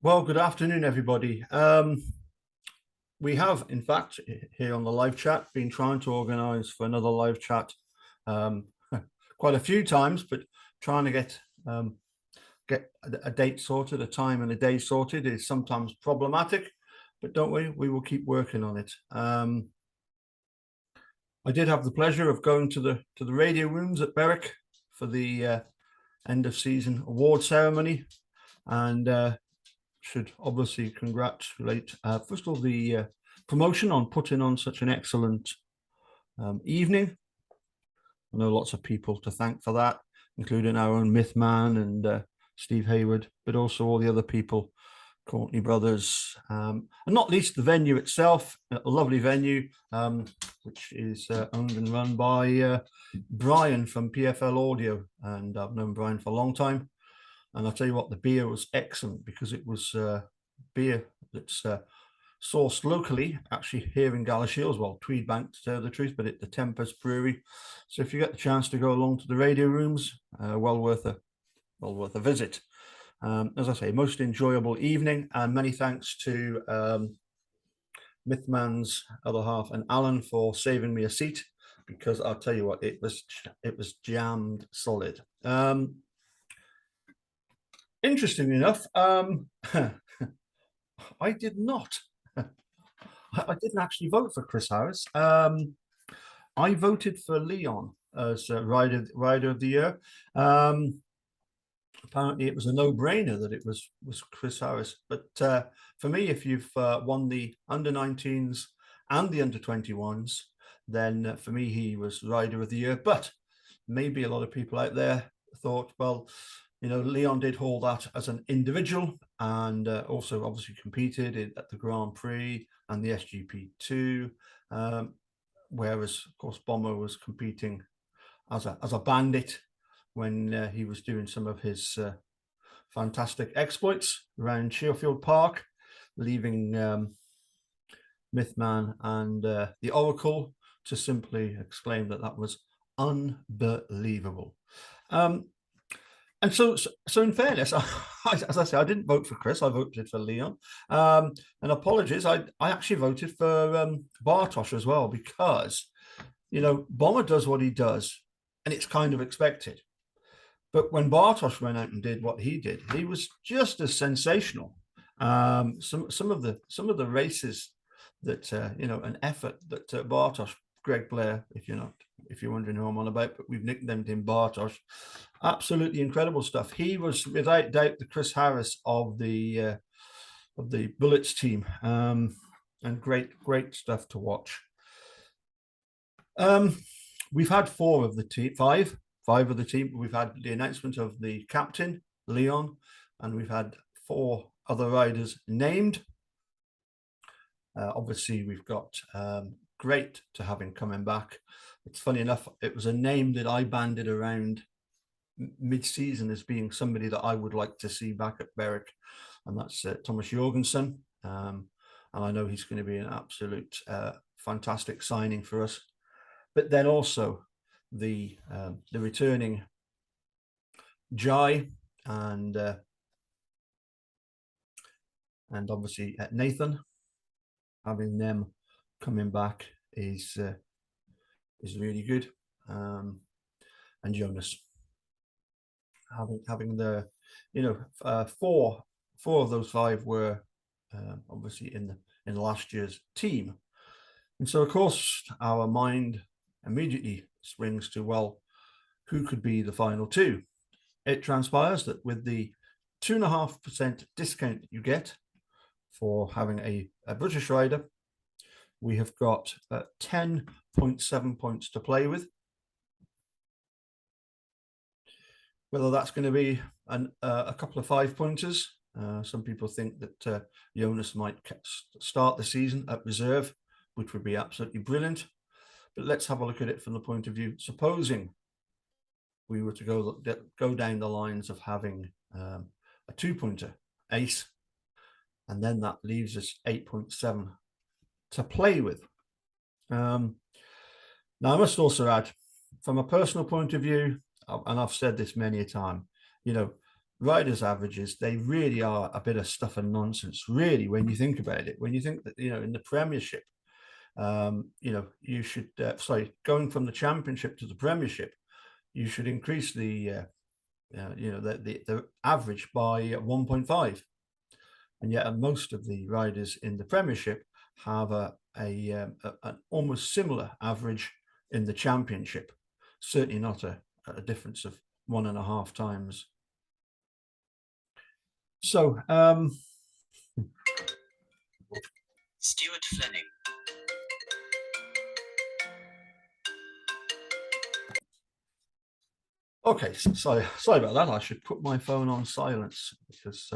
Well, good afternoon, everybody. We have, in fact, here on the live chat, been trying to organise for another live chat um, quite a few times, but trying to get a date sorted, a time and a day sorted is sometimes problematic. But don't worry, we will keep working on it. I did have the pleasure of going to the radio rooms at Berwick for the end of season award ceremony, and should obviously congratulate first of all the promotion on putting on such an excellent evening. I know lots of people to thank for that, including our own Mythman and Steve Hayward, but also all the other people, Courtney Brothers, and not least the venue itself, a lovely venue, which is owned and run by Brian from PFL Audio, and I've known Brian for a long time. And I'll tell you what, the beer was excellent because it was beer that's sourced locally, actually here in Galashiels, well, Tweedbank to tell the truth, but at the Tempest Brewery. So if you get the chance to go along to the radio rooms, well worth a visit. As I say, most enjoyable evening, and many thanks to Mythman's other half and Alan for saving me a seat, because I'll tell you what, it was jammed solid. Interestingly enough, I did not. I didn't actually vote for Chris Harris. I voted for Leon as rider of the year. Apparently, it was a no-brainer that it was Chris Harris. But for me, if you've won the under-19s and the under-21s, then for me, he was rider of the year. But maybe a lot of people out there thought, well, you know, Leon did hold that as an individual, and also obviously competed at the Grand Prix and the SGP2, whereas of course Bomber was competing as a bandit when he was doing some of his fantastic exploits around Sherfield Park, leaving Mythman and the Oracle to simply exclaim that was unbelievable. And so in fairness, as I say, I didn't vote for Chris. I voted for Leon. And apologies, I actually voted for Bartosz as well, because, you know, Bomber does what he does, and it's kind of expected. But when Bartosz went out and did what he did, he was just as sensational. Some of the races that you know, an effort that Bartosz, Greg Blair, if you're wondering who I'm on about, but we've nicknamed him Bartosz. Absolutely incredible stuff. He was without doubt the Chris Harris of the Bullets team, and great stuff to watch. We've had five of the team. We've had the announcement of the captain, Leon, and we've had 4 other riders named. Obviously, we've got great to have him coming back. It's funny enough, it was a name that I banded around mid-season as being somebody that I would like to see back at Berwick, and that's Thomas Jorgensen. And I know he's going to be an absolute fantastic signing for us. But then also the returning Jai and obviously Nathan, having them coming back is really good, and Jonas having the, you know, 4 of those 5 were obviously in last year's team, and so of course our mind immediately swings to, well, who could be the final 2? It transpires that with the 2.5% discount you get for having a British rider, we have got 10.7 points to play with. Whether that's going to be a couple of 5-pointers, some people think that Jonas might start the season at reserve, which would be absolutely brilliant. But let's have a look at it from the point of view, supposing we were to go down the lines of having a 2-pointer ace, and then that leaves us 8.7 to play with. Now, I must also add, from a personal point of view, and I've said this many a time, you know, riders' averages, they really are a bit of stuff and nonsense, really, when you think about it. When you think that, in the Premiership, you should, going from the Championship to the Premiership, you should increase the average by 1.5. And yet most of the riders in the Premiership have an almost similar average in the Championship. Certainly not a difference of 1.5 times. So, Stuart Fleming. Okay, sorry about that. I should put my phone on silence because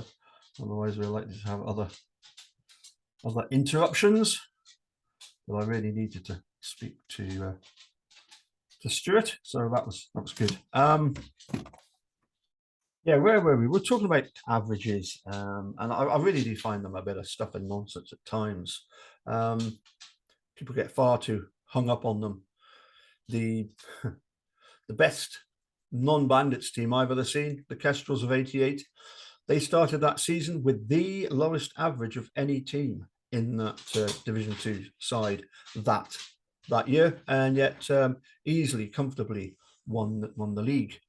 otherwise we're likely to have other interruptions. But I really needed to speak to Stuart, so that was good. Yeah, where were we? We're talking about averages, and I really do find them a bit of stuff and nonsense at times. People get far too hung up on them. The best non-Bandits team I've ever seen, the Kestrels of '88, they started that season with the lowest average of any team in that Division 2 side that year, and yet easily, comfortably won the league.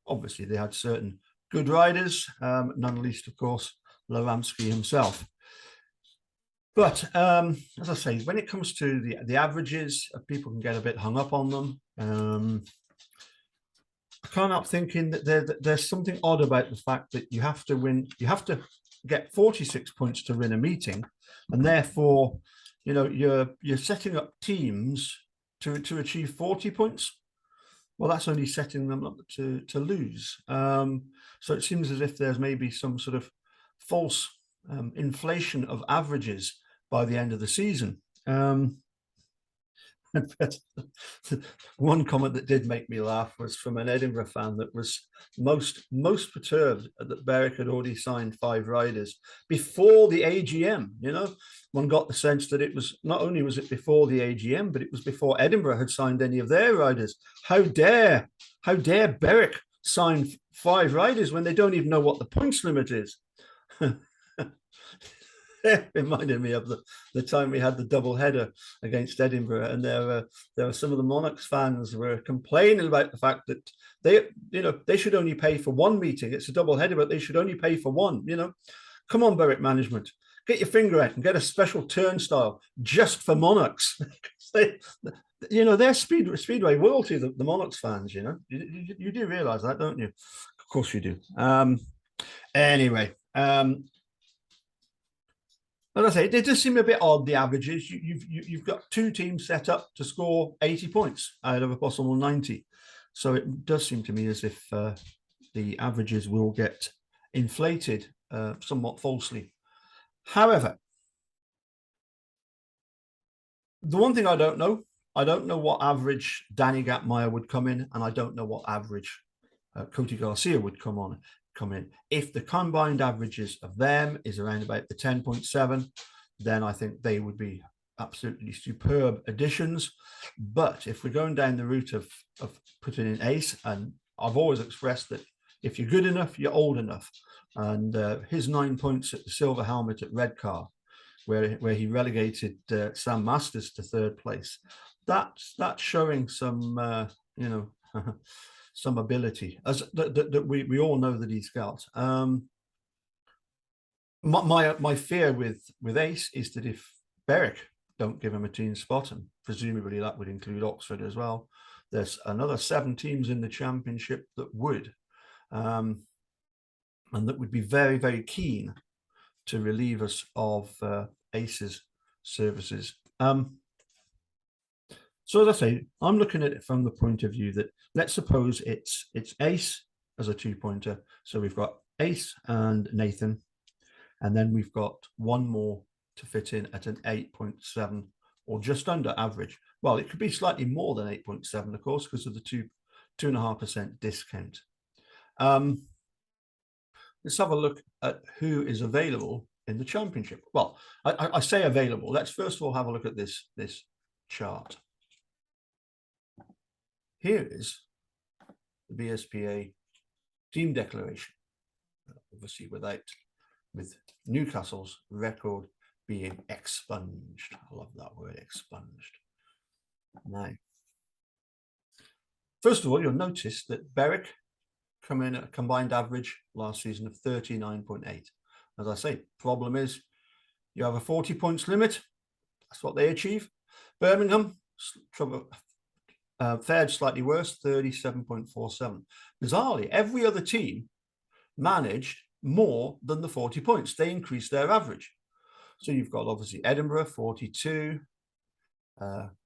Obviously, they had certain good riders, none least, of course, Loramsky himself. But as I say, when it comes to the averages, people can get a bit hung up on them. I can't help thinking that there's something odd about the fact that you have to get 46 points to win a meeting, and therefore, you're setting up teams to achieve 40 points. Well, that's only setting them up to lose. So it seems as if there's maybe some sort of false inflation of averages by the end of the season. But one comment that did make me laugh was from an Edinburgh fan that was most perturbed that Berwick had already signed 5 riders before the AGM. One got the sense that it was not only was it before the AGM, but it was before Edinburgh had signed any of their riders. How dare Berwick sign 5 riders when they don't even know what the points limit is? It reminded me of the time we had the double header against Edinburgh, and there were some of the Monarchs fans were complaining about the fact that they should only pay for 1 meeting. It's a double header, but they should only pay for 1. Come on, Berwick management, get your finger out and get a special turnstile just for Monarchs. They're Speedway royalty, the Monarchs fans. You do realise that, don't you? Of course you do. Anyway. As I say, it does seem a bit odd, the averages. You've got 2 teams set up to score 80 points out of a possible 90. So it does seem to me as if the averages will get inflated somewhat falsely. However, the one thing I don't know what average Danny Gatmeyer would come in, and I don't know what average Cody Garcia would come in. If the combined averages of them is around about the 10.7, then I think they would be absolutely superb additions. But if we're going down the route of putting in Ace, and I've always expressed that if you're good enough, you're old enough. And his 9 points at the Silver Helmet at Redcar, where he relegated Sam Masters to 3rd place, that's showing some some ability as that we all know that he's got. My fear with Ace is that if Berwick don't give him a team spot, and presumably that would include Oxford as well, there's another 7 teams in the Championship that would, and that would be very, very keen to relieve us of Ace's services. So as I say, I'm looking at it from the point of view that, let's suppose it's Ace as a 2-pointer. So we've got Ace and Nathan, and then we've got 1 more to fit in at an 8.7 or just under average. Well, it could be slightly more than 8.7, of course, because of the 2.5% discount. Let's have a look at who is available in the Championship. Well, I say available. Let's first of all have a look at this chart. Here is the BSPA team declaration. obviously with Newcastle's record being expunged. I love that word, expunged. Now, first of all, you'll notice that Berwick come in at a combined average last season of 39.8. As I say, problem is you have a 40 points limit. That's what they achieve. Birmingham fared slightly worse, 37.47. Bizarrely, every other team managed more than the 40 points. They increased their average. So you've got obviously Edinburgh, 42,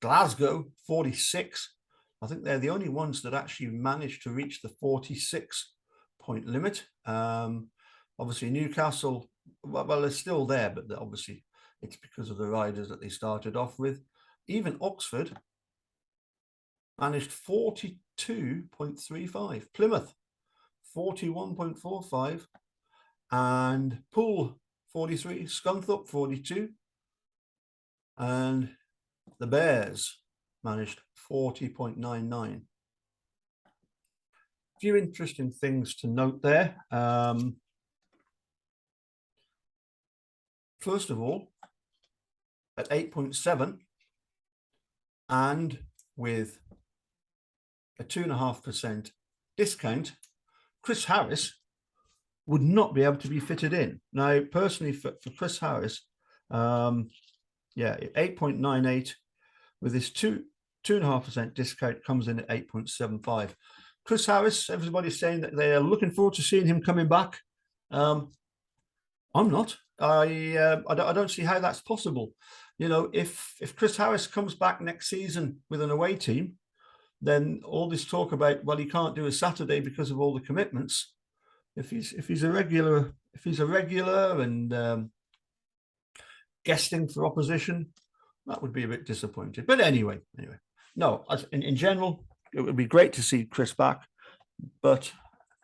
Glasgow, 46. I think they're the only ones that actually managed to reach the 46-point limit. Obviously, Newcastle, well, they're still there, but obviously it's because of the riders that they started off with. Even Oxford managed 42.35. Plymouth, 41.45. And Poole, 43. Scunthorpe, 42. And the Bears managed 40.99. A few interesting things to note there. First of all, at 8.7 and with a 2.5% discount, Chris Harris would not be able to be fitted in. Now, personally, for Chris Harris, 8.98 with this 2.5% discount comes in at 8.75. Chris Harris, everybody's saying that they are looking forward to seeing him coming back. I'm not. I don't see how that's possible. You know, if Chris Harris comes back next season with an away team, then all this talk about, well, he can't do a Saturday because of all the commitments. If he's a regular and guesting for opposition, that would be a bit disappointed. But anyway, no. In general, it would be great to see Chris back, but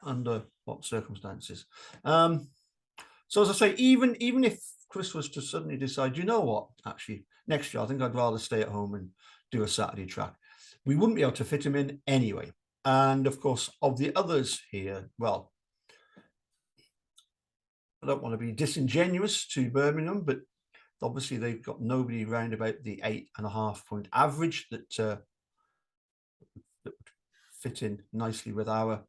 under what circumstances? So as I say, even if Chris was to suddenly decide, you know what, actually next year I think I'd rather stay at home and do a Saturday track, we wouldn't be able to fit him in anyway. And of course, of the others here, well, I don't want to be disingenuous to Birmingham, but obviously they've got nobody round about the 8.5 point average that would fit in nicely with our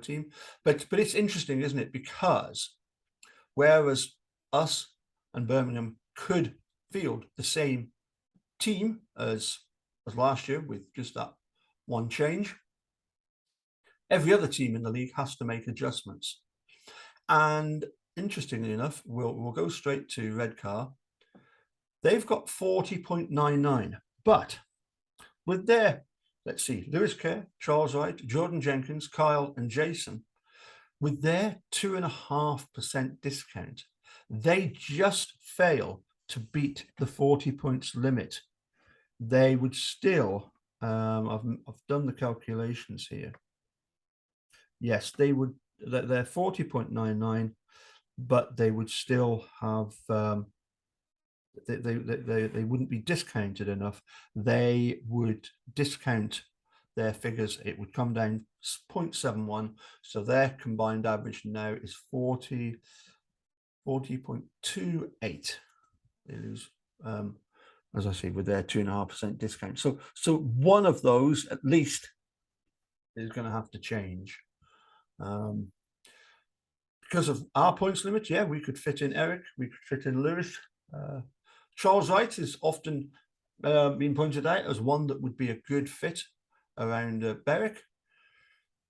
team. But it's interesting, isn't it? Because whereas us and Birmingham could field the same team as last year with just that one change, every other team in the league has to make adjustments. And interestingly enough, we'll go straight to Redcar. They've got 40.99, but with their, let's see, Lewis Kerr, Charles Wright, Jordan Jenkins, Kyle and Jason, with their 2.5% discount, they just fail to beat the 40 points limit. They would still, I've done the calculations here. Yes, they would, they're 40.99, but they would still have, they wouldn't be discounted enough. They would discount their figures. It would come down 0.71. So their combined average now is 40.28. They lose, as I say, with their 2.5% discount. So one of those at least is going to have to change. Because of our points limit, yeah, we could fit in Eric, we could fit in Lewis. Charles Wright is often been pointed out as one that would be a good fit around Berwick.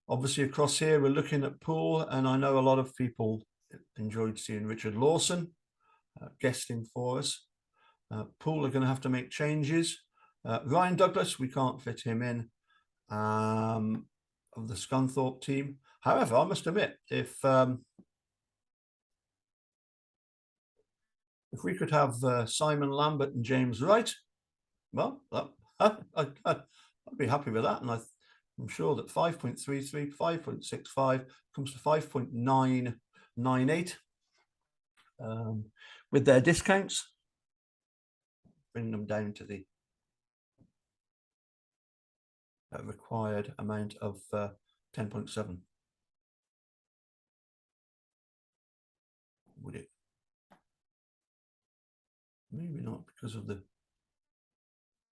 Obviously, across here, we're looking at Poole, and I know a lot of people enjoyed seeing Richard Lawson guesting for us. Poole are going to have to make changes. Ryan Douglas, we can't fit him in of the Scunthorpe team. However, I must admit, if we could have Simon Lambert and James Wright, well, I'd be happy with that. And I'm sure that 5.33, 5.65 comes to 5.998 with their discounts, bring them down to the required amount of 10.7. would it? Maybe not because of the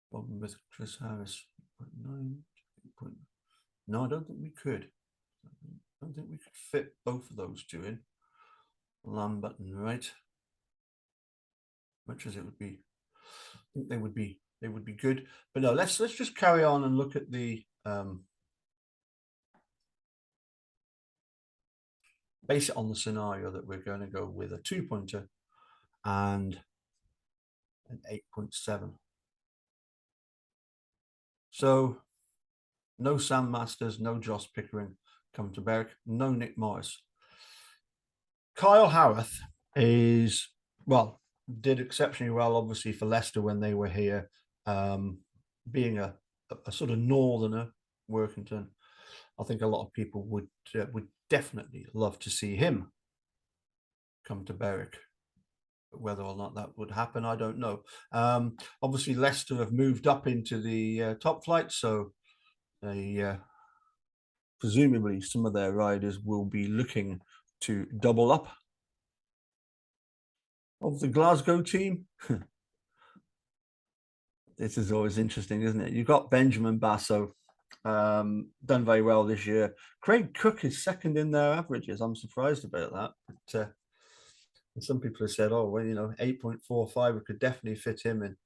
problem with Chris Harris. 9, no, I don't think we could. I don't think we could fit both of those two in. Lambert and Wright. Much as it would be, I think they would be good. But no, let's just carry on and look at the base it on the scenario that we're going to go with a 2-pointer and an 8.7. So no Sam Masters, no Josh Pickering come to Berwick, no Nick Morris. Kyle Howarth is, well, did exceptionally well, obviously, for Leicester when they were here, being a sort of northerner, Workington. I think a lot of people would definitely love to see him come to Berwick. Whether or not that would happen, I don't know. Obviously, Leicester have moved up into the top flight, so they presumably some of their riders will be looking to double up. Of the Glasgow team, this is always interesting, isn't it? You've got Benjamin Basso, done very well this year. Craig Cook is second in their averages. I'm surprised about that. But some people have said, oh, well, 8.45, we could definitely fit him in.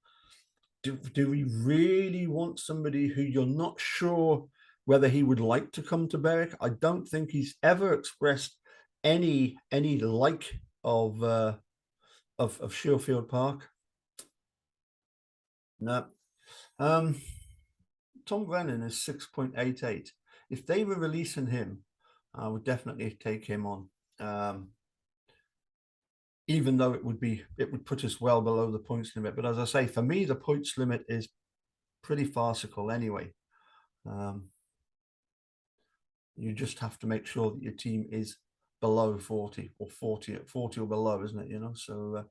Do we really want somebody who you're not sure whether he would like to come to Berwick? I don't think he's ever expressed any like of Sheffield Park. No. Tom Grennan is 6.88. If they were releasing him, I would definitely take him on. Even though it would put us well below the points limit. But as I say, for me, the points limit is pretty farcical anyway. You just have to make sure that your team is below 40 or 40 or below, isn't it? So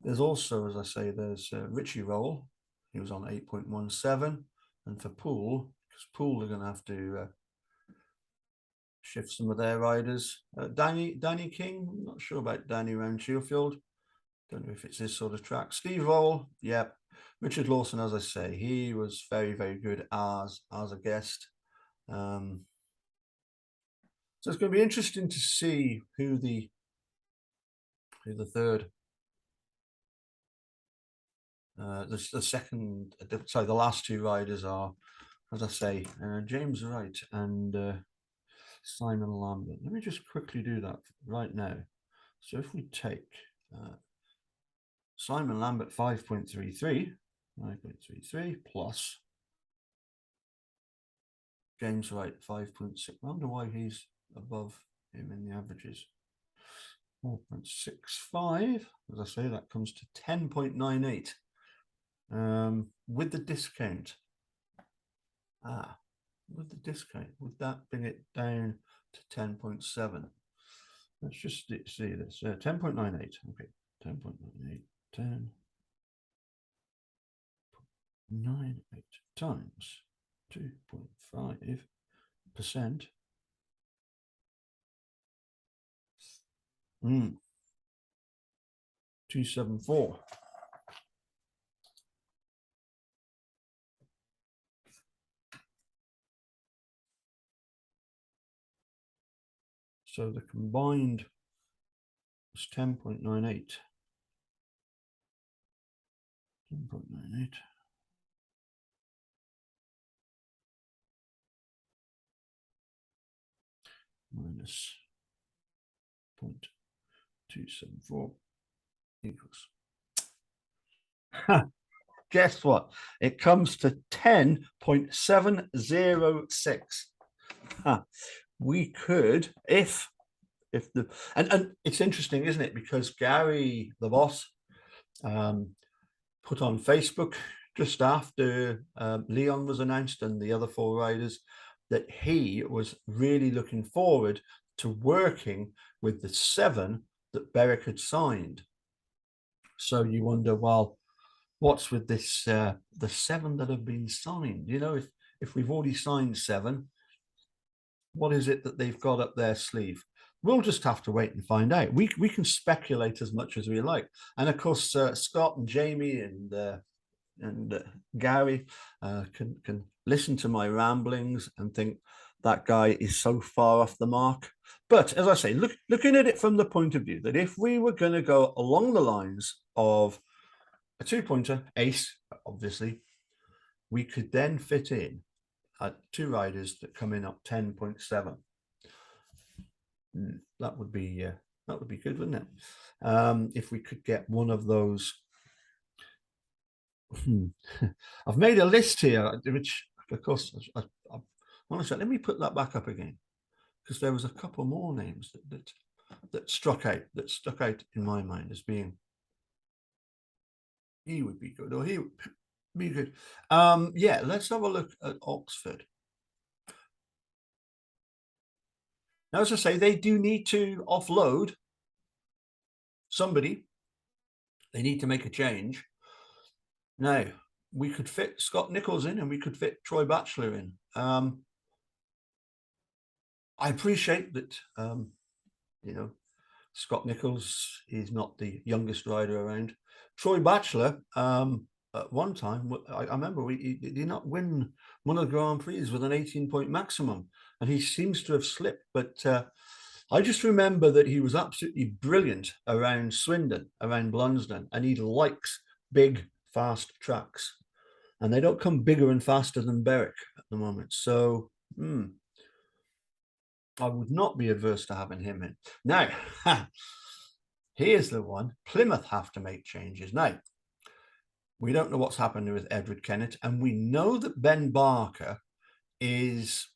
there's also, as I say, there's Richie Roll. He was on 8.17, and for Poole, because Poole are going to have to shift some of their riders. Danny King, I'm not sure about Danny around Sheffield. Don't know if it's his sort of track. Steve Roll, yep. Richard Lawson, as I say, he was very, very good as a guest. So it's going to be interesting to see who the third, the last two riders are. As I say, James Wright and Simon Lambert. Let me just quickly do that right now. So if we take Simon Lambert 5.33 plus James Wright 5.6. I wonder why he's above him in the averages. 4.65. As I say, that comes to 10.98 with the discount. With the discount, would that bring it down to 10.7? Let's just see this. 10.98. Okay, 10.98. 10.98 times 2.5%. 274. So the combined was 10.98. 10.98. Minus 0.274 equals. Guess what? It comes to 10.706. We could, if the and it's interesting, isn't it? Because Gary, the boss, put on Facebook just after Leon was announced and the other four riders that he was really looking forward to working with the 7 that Berwick had signed. So you wonder, well, what's with this the 7 that have been signed? If we've already signed 7, What is it that they've got up their sleeve? We'll just have to wait and find out. We can speculate as much as we like, and of course, Scott and Jamie and Gary can listen to my ramblings and think that guy is so far off the mark. But as I say, looking at it from the point of view that if we were going to go along the lines of a two-pointer, ace, obviously, we could then fit in two riders that come in up 10.7. That would be good, wouldn't it? If we could get one of those. I've made a list here, which of course I want to say. Let me put that back up again, because there was a couple more names that stuck out in my mind as being he would be good, or he would be good. Yeah, let's have a look at Oxford. Now, as I say, they do need to offload somebody. They need to make a change. Now, we could fit Scott Nichols in, and we could fit Troy Batchelor in. I appreciate that, Scott Nichols is not the youngest rider around. Troy Batchelor, at one time, I remember he did not win one of the Grand Prix with an 18-point maximum, and he seems to have slipped. But I just remember that he was absolutely brilliant around Swindon, around Blunsdon, and he likes big, fast tracks. And they don't come bigger and faster than Berwick at the moment. So I would not be adverse to having him in. Now, here's the one. Plymouth have to make changes. Now, we don't know what's happening with Edward Kennett, and we know that Ben Barker is,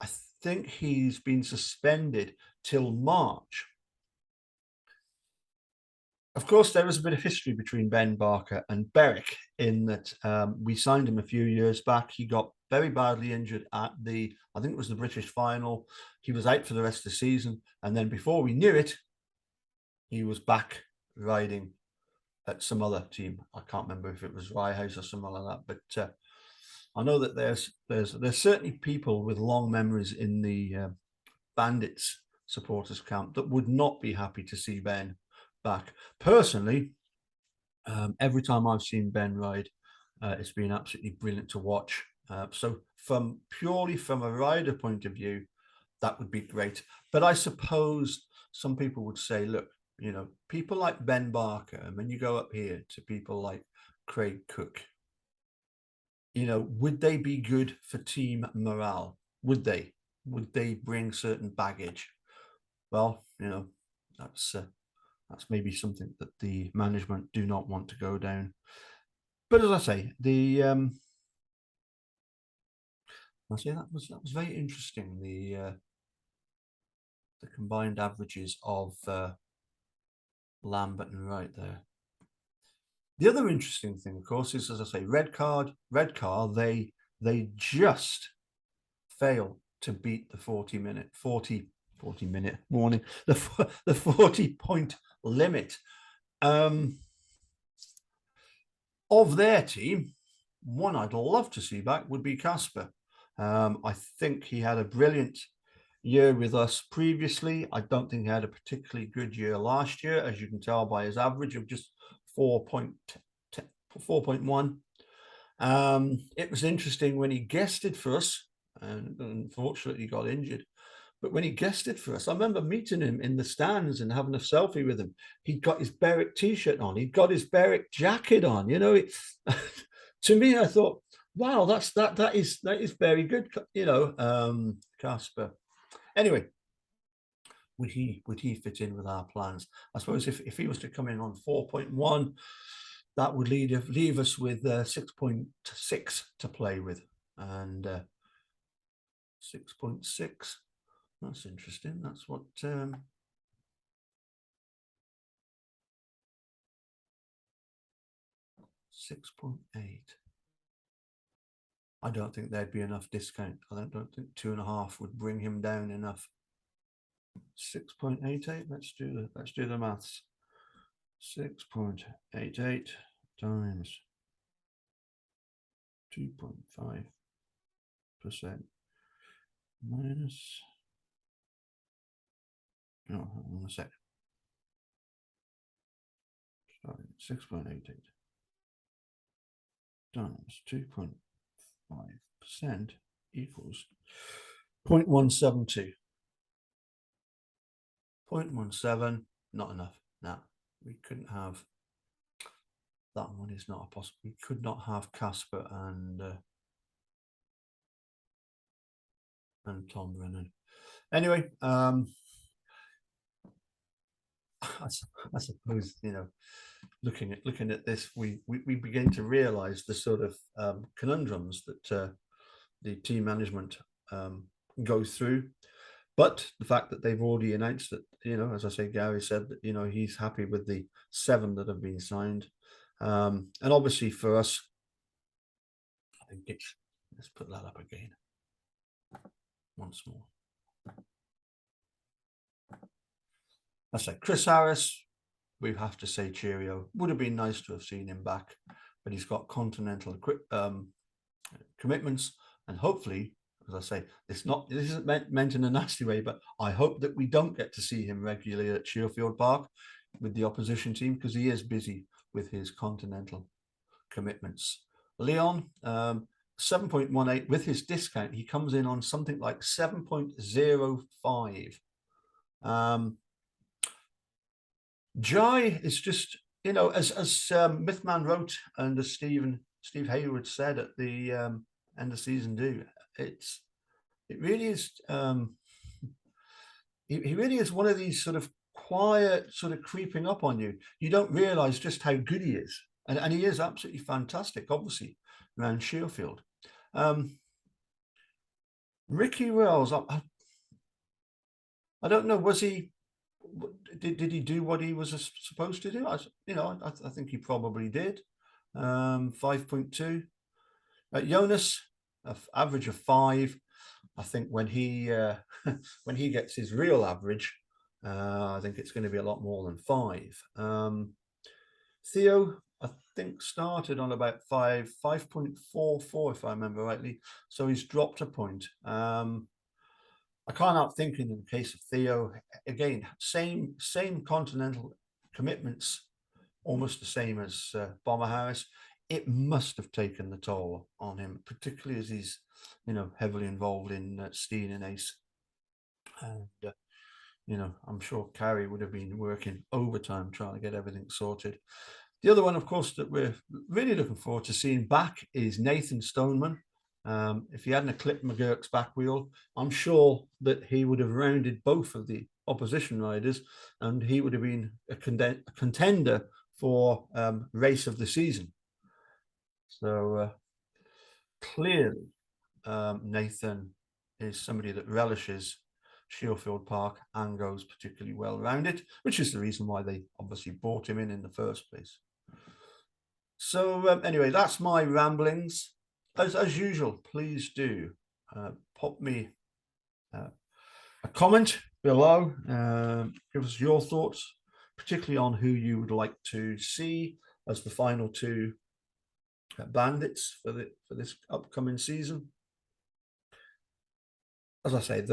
I think he's been suspended till March. Of course, there is a bit of history between Ben Barker and Berwick in that we signed him a few years back. He got very badly injured at I think it was the British final. He was out for the rest of the season. And then before we knew it, he was back riding at some other team. I can't remember if it was Rye House or something like that. But I know that there's certainly people with long memories in the Bandits supporters camp that would not be happy to see Ben back. Personally, every time I've seen Ben ride, it's been absolutely brilliant to watch. So purely from a rider point of view, that would be great. But I suppose some people would say, look, people like Ben Barker, and when you go up here to people like Craig Cook, would they be good for team morale? Would they bring certain baggage? Well, that's maybe something that the management do not want to go down. But as I say, that was very interesting. The combined averages of Lambert and Wright there. The other interesting thing, of course, is, as I say, red car. They just fail to beat the 40 minute warning, the 40-point limit. Of their team, one I'd love to see back would be Casper. I think he had a brilliant year with us previously. I don't think he had a particularly good year last year, as you can tell by his average of just 4.1. It was interesting when he guested for us, and unfortunately got injured. But when he guested for us, I remember meeting him in the stands and having a selfie with him. He'd got his Berwick t-shirt on. He'd got his Berwick jacket on. To me, I thought, wow, that is very good. Casper. Anyway, would he fit in with our plans? I suppose if he was to come in on 4.1, that would leave us with 6.6 to play with, and 6.6. That's interesting. That's what 6.8. I don't think there'd be enough discount. I don't think 2.5 would bring him down enough. 6.88. Let's do the maths. 6.88 times 2.5% minus Oh, hold on a sec. Sorry, 6.88 times 2.5% equals 0.172. 0.17, not enough. No, we couldn't have. That one is not a possible. We could not have Casper and Tom Brennan. Anyway, I suppose, you know, looking at this, we begin to realise the sort of conundrums that the team management go through. But the fact that they've already announced that, you know, as I say, Gary said that, you know, he's happy with the 7 that have been signed. And obviously for us, I think it's, let's put that up again once more. I say Chris Harris, we have to say cheerio. Would have been nice to have seen him back, but he's got continental commitments, and hopefully, as I say, this isn't meant in a nasty way, but I hope that we don't get to see him regularly at Shielfield Park with the opposition team, because he is busy with his continental commitments. Leon, 7.18 with his discount, he comes in on something like 7.05. Jai is just, you know, as Mythman wrote and as Steve Hayward said at the end of season do, it really is. He really is one of these sort of quiet, sort of creeping up on you. You don't realise just how good he is, and he is absolutely fantastic. Obviously, around Shielfield. Ricky Wells, I don't know. Was he? Did he do what he was supposed to do? I think he probably did. 5.2. Jonas, average of 5. I think when he when he gets his real average, I think it's going to be a lot more than 5. Theo, I think, started on about 5.44 if I remember rightly. So he's dropped a point. I can't help thinking in the case of Theo, again, same continental commitments, almost the same as Bomber Harris. It must have taken the toll on him, particularly as he's, you know, heavily involved in Steen and Ace. And, you know, I'm sure Carrie would have been working overtime trying to get everything sorted. The other one, of course, that we're really looking forward to seeing back is Nathan Stoneman. If he hadn't clipped McGurk's back wheel, I'm sure that he would have rounded both of the opposition riders, and he would have been a contender for race of the season. So clearly, Nathan is somebody that relishes Shielfield Park and goes particularly well around it, which is the reason why they obviously brought him in the first place. So anyway, that's my ramblings. As usual, please do pop me a comment below. Give us your thoughts, particularly on who you would like to see as the final 2 bandits for this upcoming season. As I say,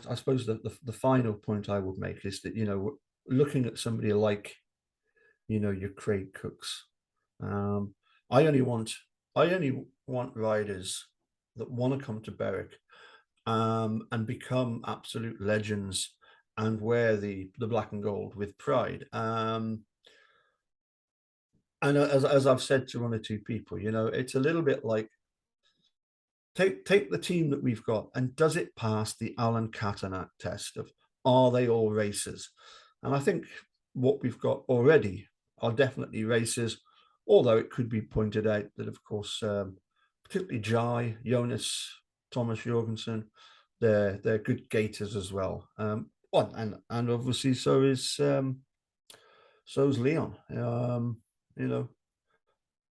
I suppose the final point I would make is that, you know, looking at somebody like, you know, your Craig Cooks, I only want riders that want to come to Berwick and become absolute legends and wear the black and gold with pride. And as I've said to 1 or 2 people, you know, it's a little bit like take the team that we've got, and does it pass the Alan Catanack test of, are they all racers? And I think what we've got already are definitely racers, although it could be pointed out that, of course, particularly Jai, Jonas, Thomas Jorgensen, they're good gators as well. And obviously so's Leon. You know,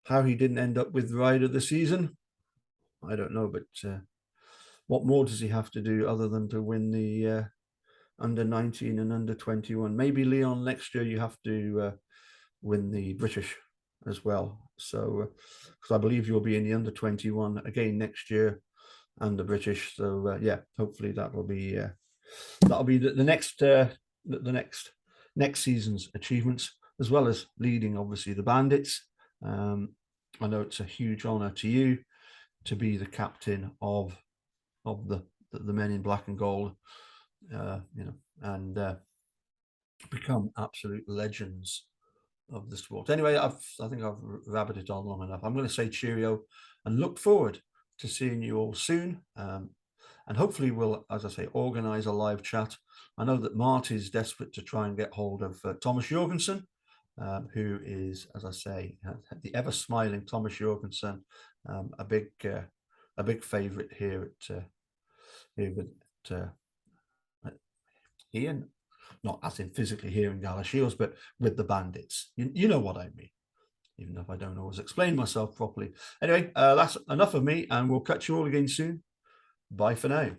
how he didn't end up with Ride of the Season, I don't know, but what more does he have to do other than to win the under 19 and under 21? Maybe Leon, next year you have to win the British as well. So, because I believe you'll be in the under 21 again next year and the British. So yeah, hopefully that'll be the next the next season's achievements, as well as leading, obviously, the Bandits. I know it's a huge honour to you to be the captain of the men in black and gold, and become absolute legends of the sport. Anyway, I think I've rabbited on long enough. I'm going to say cheerio and look forward to seeing you all soon. And hopefully we'll, as I say, organise a live chat. I know that Marty's desperate to try and get hold of Thomas Jorgensen, who is, as I say, the ever-smiling Thomas Jorgensen, a big favourite here at Ian, not as in physically here in Galashiels, but with the Bandits. You know what I mean, even if I don't always explain myself properly. Anyway, that's enough of me, and we'll catch you all again soon. Bye for now.